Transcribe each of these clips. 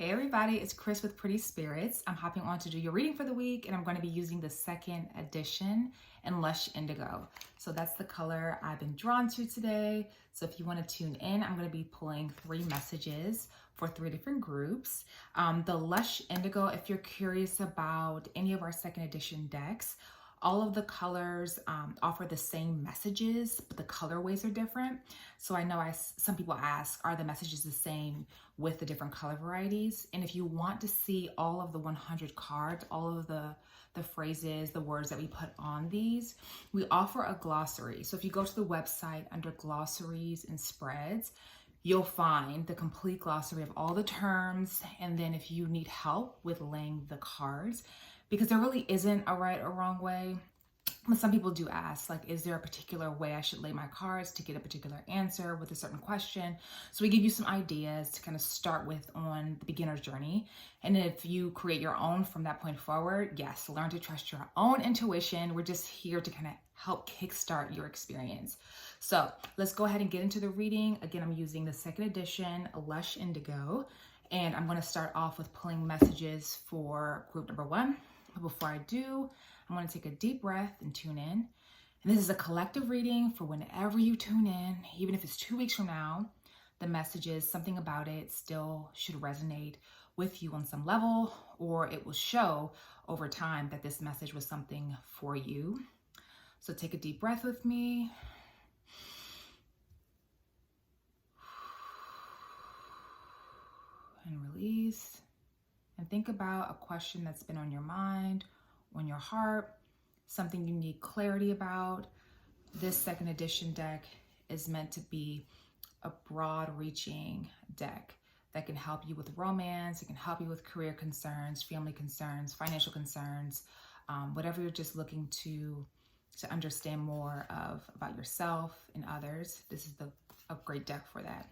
Hey everybody, it's Chris with Pretty Spirits. I'm hopping on to do your reading for the week, and I'm going to be using the second edition in Lush Indigo. So that's the color I've been drawn to today. So if you want to tune in, I'm going to be pulling 3 messages for 3 different groups. The Lush Indigo, if you're curious about any of our second edition decks, all of the colors offer the same messages, but the colorways are different. So I know some people ask, are the messages the same with the different color varieties? And if you want to see all of the 100 cards, all of the phrases, the words that we put on these, we offer a glossary. So if you go to the website under glossaries and spreads, you'll find the complete glossary of all the terms. And then if you need help with laying the cards, because there really isn't a right or wrong way. But some people do ask, like, is there a particular way I should lay my cards to get a particular answer with a certain question? So we give you some ideas to kind of start with on the beginner's journey. And if you create your own from that point forward, yes, learn to trust your own intuition. We're just here to kind of help kickstart your experience. So let's go ahead and get into the reading. Again, I'm using the second edition, Lush Indigo. And I'm going to start off with pulling messages for group number 1. But before I do, I'm going to take a deep breath and tune in. And this is a collective reading for whenever you tune in, even if it's 2 weeks from now, the messages, something about it still should resonate with you on some level, or it will show over time that this message was something for you. So take a deep breath with me. And release. And think about a question that's been on your mind, on your heart, something you need clarity about. This second edition deck is meant to be a broad-reaching deck that can help you with romance. It can help you with career concerns, family concerns, financial concerns, whatever you're just looking to understand more about yourself and others. This is a great deck for that.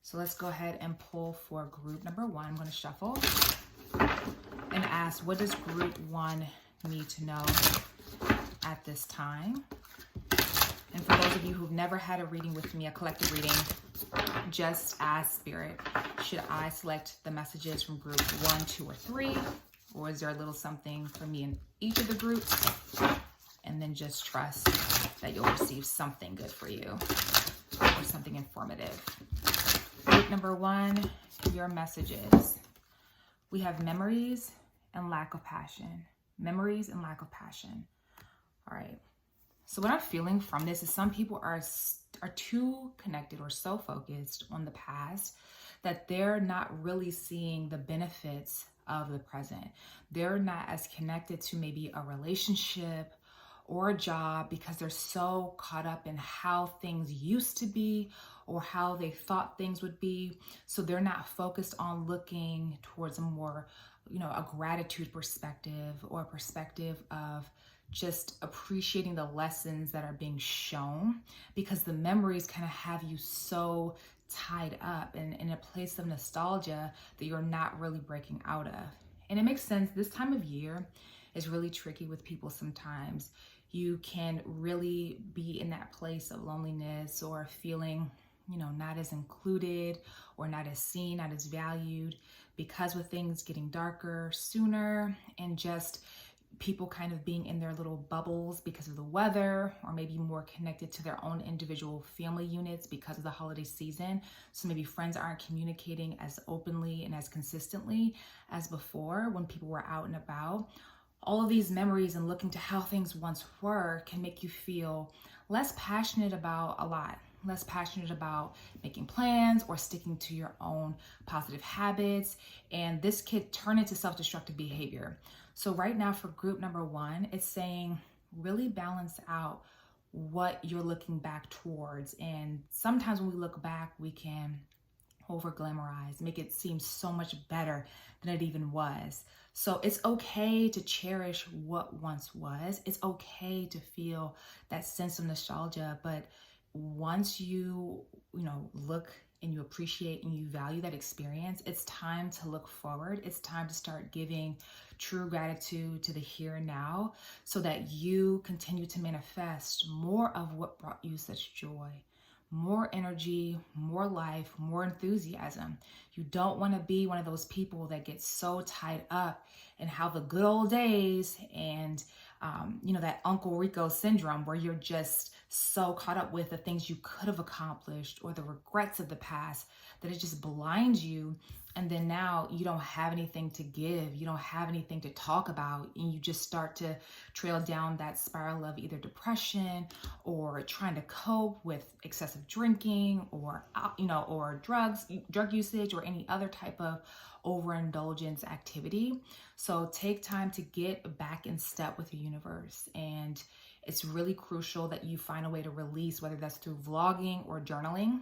So let's go ahead and pull for group number 1. I'm going to shuffle and ask, what does group 1 need to know at this time? And for those of you who've never had a reading with me, a collective reading, just ask Spirit, should I select the messages from group 1, 2, or 3? Or is there a little something for me in each of the groups? And then just trust that you'll receive something good for you or something informative. Group number 1, your messages. We have memories and lack of passion. Memories and lack of passion. All right. So what I'm feeling from this is some people are too connected or so focused on the past that they're not really seeing the benefits of the present. They're not as connected to maybe a relationship or a job because they're so caught up in how things used to be or how they thought things would be. So they're not focused on looking towards a more, a gratitude perspective or a perspective of just appreciating the lessons that are being shown, because the memories kind of have you so tied up and in a place of nostalgia that you're not really breaking out of. And it makes sense. This time of year is really tricky with people sometimes. You can really be in that place of loneliness or feeling, not as included or not as seen, not as valued, because with things getting darker sooner and just people kind of being in their little bubbles because of the weather, or maybe more connected to their own individual family units because of the holiday season. So maybe friends aren't communicating as openly and as consistently as before when people were out and about. All of these memories and looking to how things once were can make you feel less passionate about a lot, less passionate about making plans or sticking to your own positive habits. And this could turn into self-destructive behavior. So right now for group number 1, it's saying really balance out what you're looking back towards. And sometimes when we look back, we can over glamorize, make it seem so much better than it even was. So it's okay to cherish what once was. It's okay to feel that sense of nostalgia. But once you look and you appreciate and you value that experience, it's time to look forward. It's time to start giving true gratitude to the here and now so that you continue to manifest more of what brought you such joy, more energy, more life, more enthusiasm. You don't want to be one of those people that gets so tied up in how the good old days and that Uncle Rico syndrome where you're just so caught up with the things you could have accomplished or the regrets of the past that it just blinds you. And then now you don't have anything to give. You don't have anything to talk about. And you just start to trail down that spiral of either depression or trying to cope with excessive drinking or drug usage or any other type of overindulgence activity. So take time to get back in step with the universe. And it's really crucial that you find a way to release, whether that's through vlogging or journaling,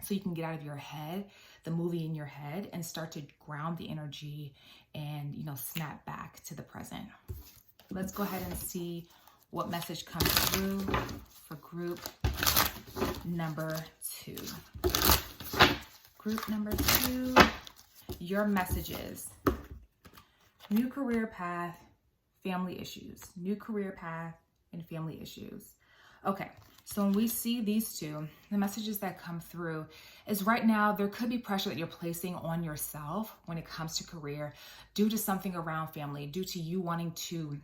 so you can get out of your head, the movie in your head, and start to ground the energy and, snap back to the present. Let's go ahead and see what message comes through for group number 2. Group number 2, your messages. New career path, family issues. New career path and family issues. Okay. So when we see these two, the messages that come through is right now, there could be pressure that you're placing on yourself when it comes to career due to something around family, due to you wanting to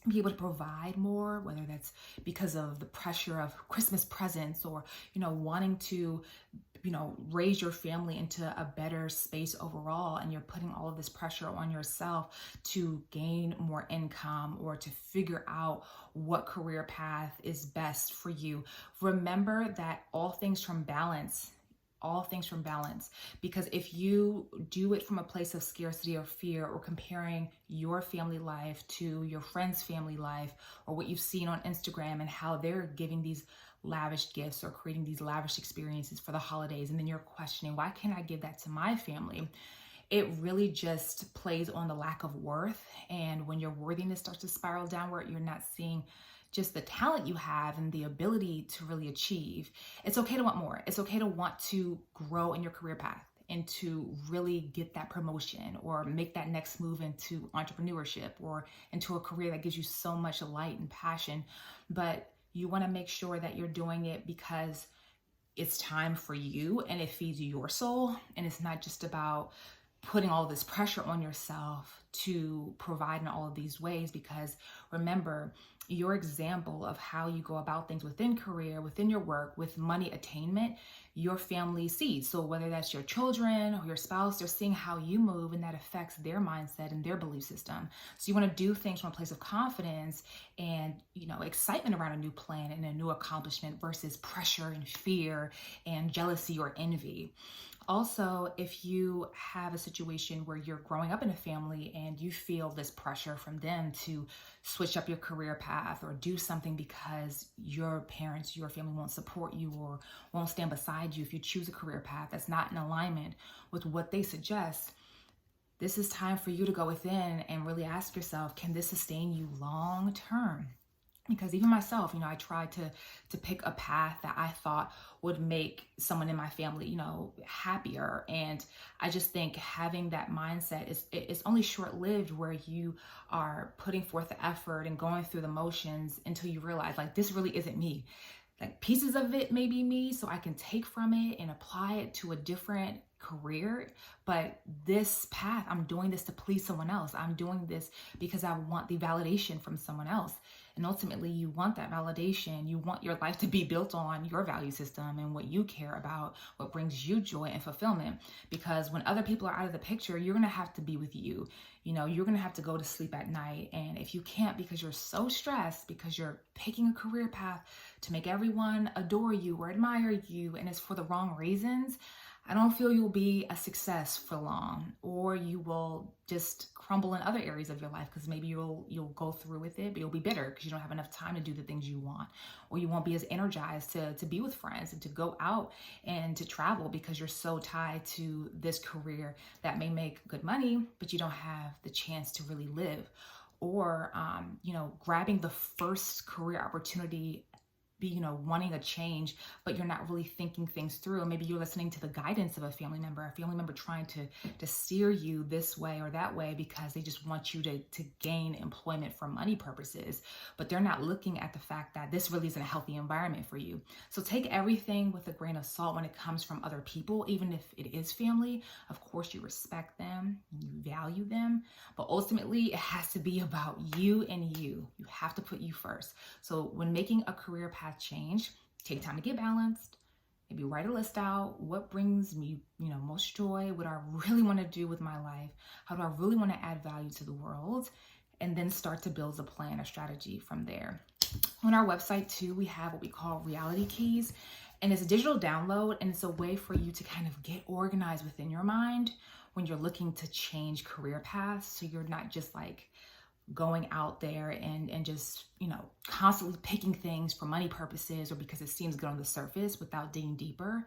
be able to provide more, whether that's because of the pressure of Christmas presents or, wanting to, raise your family into a better space overall. And you're putting all of this pressure on yourself to gain more income or to figure out what career path is best for you. Remember that all things from balance, because if you do it from a place of scarcity or fear or comparing your family life to your friend's family life or what you've seen on Instagram and how they're giving these lavish gifts or creating these lavish experiences for the holidays, and then you're questioning, why can't I give that to my family? It really just plays on the lack of worth. And when your worthiness starts to spiral downward, you're not seeing just the talent you have and the ability to really achieve. It's okay to want more. It's okay to want to grow in your career path and to really get that promotion or make that next move into entrepreneurship or into a career that gives you so much light and passion. But you want to make sure that you're doing it because it's time for you and it feeds your soul. And it's not just about putting all this pressure on yourself to provide in all of these ways, because remember, your example of how you go about things within career, within your work, with money attainment, your family sees. So whether that's your children or your spouse, they're seeing how you move and that affects their mindset and their belief system. So you want to do things from a place of confidence and, excitement around a new plan and a new accomplishment versus pressure and fear and jealousy or envy. Also, if you have a situation where you're growing up in a family and you feel this pressure from them to switch up your career path or do something because your parents, your family won't support you or won't stand beside you if you choose a career path that's not in alignment with what they suggest, this is time for you to go within and really ask yourself, can this sustain you long term? Because even myself, I tried to pick a path that I thought would make someone in my family, happier. And I just think having that mindset is only short-lived, where you are putting forth the effort and going through the motions until you realize, like, this really isn't me. Like, pieces of it may be me, so I can take from it and apply it to a different career. But this path, I'm doing this to please someone else. I'm doing this because I want the validation from someone else. And ultimately, you want that validation. You want your life to be built on your value system and what you care about, what brings you joy and fulfillment. Because when other people are out of the picture, you're going to have to be with you. You're going to have to go to sleep at night. And if you can't, because you're so stressed, because you're picking a career path to make everyone adore you or admire you, and it's for the wrong reasons, I don't feel you'll be a success for long, or you will just crumble in other areas of your life, because maybe you'll go through with it, but you'll be bitter because you don't have enough time to do the things you want, or you won't be as energized to be with friends and to go out and to travel because you're so tied to this career that may make good money, but you don't have the chance to really live. Or, grabbing the first career opportunity be, wanting a change, but you're not really thinking things through. Maybe you're listening to the guidance of a family member trying to steer you this way or that way because they just want you to gain employment for money purposes, but they're not looking at the fact that this really isn't a healthy environment for you. So take everything with a grain of salt when it comes from other people, even if it is family. Of course, you respect them, you value them, but ultimately it has to be about you and you. You have to put you first. So when making a career path change, take time to get balanced. Maybe write a list out. What brings me, most joy? What do I really want to do with my life? How do I really want to add value to the world? And then start to build a plan, a strategy from there. On our website too, we have what we call reality keys, and it's a digital download, and it's a way for you to kind of get organized within your mind when you're looking to change career paths. So you're not just like going out there and just, constantly picking things for money purposes or because it seems good on the surface without digging deeper.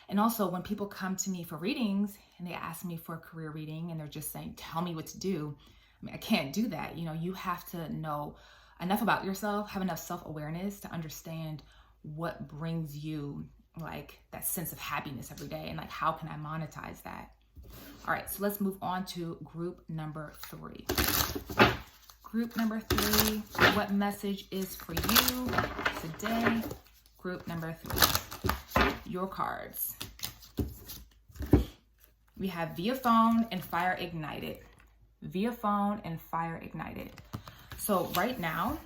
And also when people come to me for readings and they ask me for a career reading and they're just saying, tell me what to do. I can't do that. You have to know enough about yourself, have enough self-awareness to understand what brings you like that sense of happiness every day and like how can I monetize that. All right, so let's move on to group number 3. Group number 3, what message is for you today? Group number 3, your cards. We have Via Phone and Fire Ignited. Via Phone and Fire Ignited. So right now,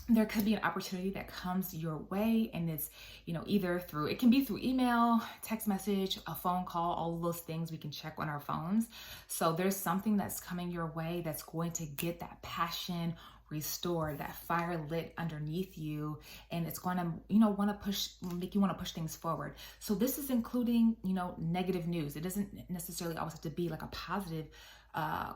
there could be an opportunity that comes your way, and it's, either through, it can be through email, text message, a phone call, all of those things we can check on our phones. So there's something that's coming your way that's going to get that passion restored, that fire lit underneath you, and it's going to, make you want to push things forward. So this is including, negative news. It doesn't necessarily always have to be like a positive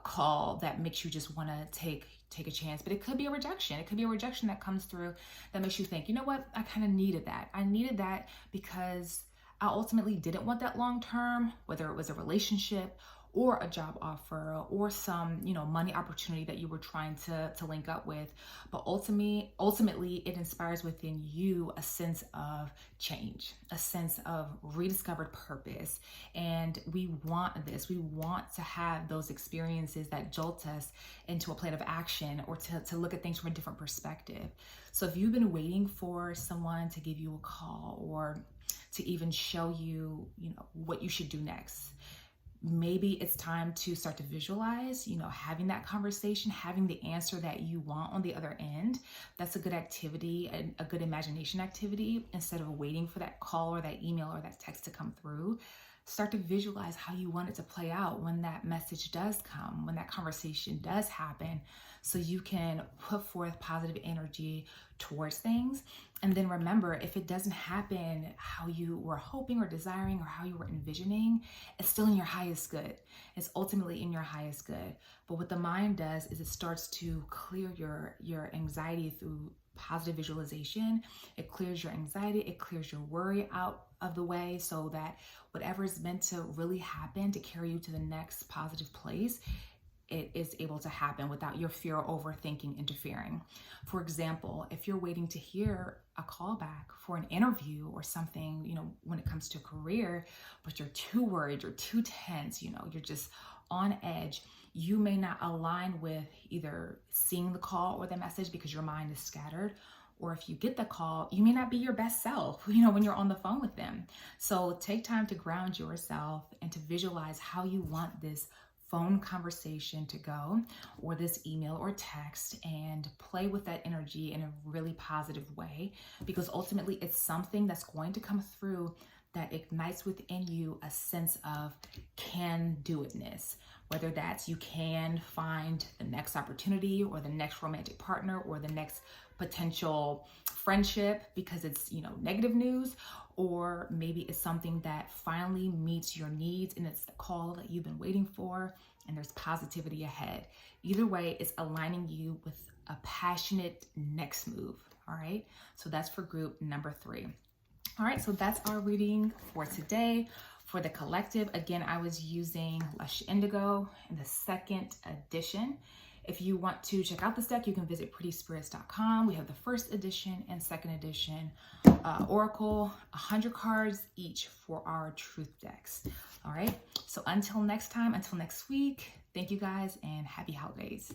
call that makes you just want to take a chance, but it could be a rejection. It could be a rejection that comes through that makes you think, you know what, I kind of needed that. I needed that because I ultimately didn't want that long term, whether it was a relationship or a job offer or some, money opportunity that you were trying to link up with. But ultimately it inspires within you a sense of change, a sense of rediscovered purpose. And we want this. We want to have those experiences that jolt us into a plan of action or to look at things from a different perspective. So if you've been waiting for someone to give you a call or to even show you, what you should do next, maybe it's time to start to visualize, having that conversation, having the answer that you want on the other end. That's a good activity, a good imagination activity. Instead of waiting for that call or that email or that text to come through, start to visualize how you want it to play out when that message does come, when that conversation does happen, so you can put forth positive energy towards things. And then remember, if it doesn't happen how you were hoping or desiring or how you were envisioning, it's still in your highest good. It's ultimately in your highest good. But what the mind does is it starts to clear your anxiety through positive visualization. It clears your anxiety, it clears your worry out of the way, so that whatever is meant to really happen to carry you to the next positive place, it is able to happen without your fear or overthinking interfering. For example, if you're waiting to hear a call back for an interview or something, when it comes to a career, but you're too worried, you're too tense, you're just on edge, you may not align with either seeing the call or the message because your mind is scattered. Or if you get the call, you may not be your best self, when you're on the phone with them. So take time to ground yourself and to visualize how you want this phone conversation to go, or this email or text, and play with that energy in a really positive way, because ultimately it's something that's going to come through that ignites within you a sense of can-do-itness, whether that's you can find the next opportunity or the next romantic partner or the next potential friendship because it's, negative news, or maybe it's something that finally meets your needs and it's the call that you've been waiting for and there's positivity ahead. Either way, it's aligning you with a passionate next move. All right. So that's for group number 3. All right. So that's our reading for today. For the collective, again, I was using Lush Indigo in the 2nd edition. If you want to check out this deck, you can visit prettyspirits.com. We have the first edition and second edition Oracle, 100 cards each for our truth decks. All right, so until next time, until next week, thank you guys and happy holidays.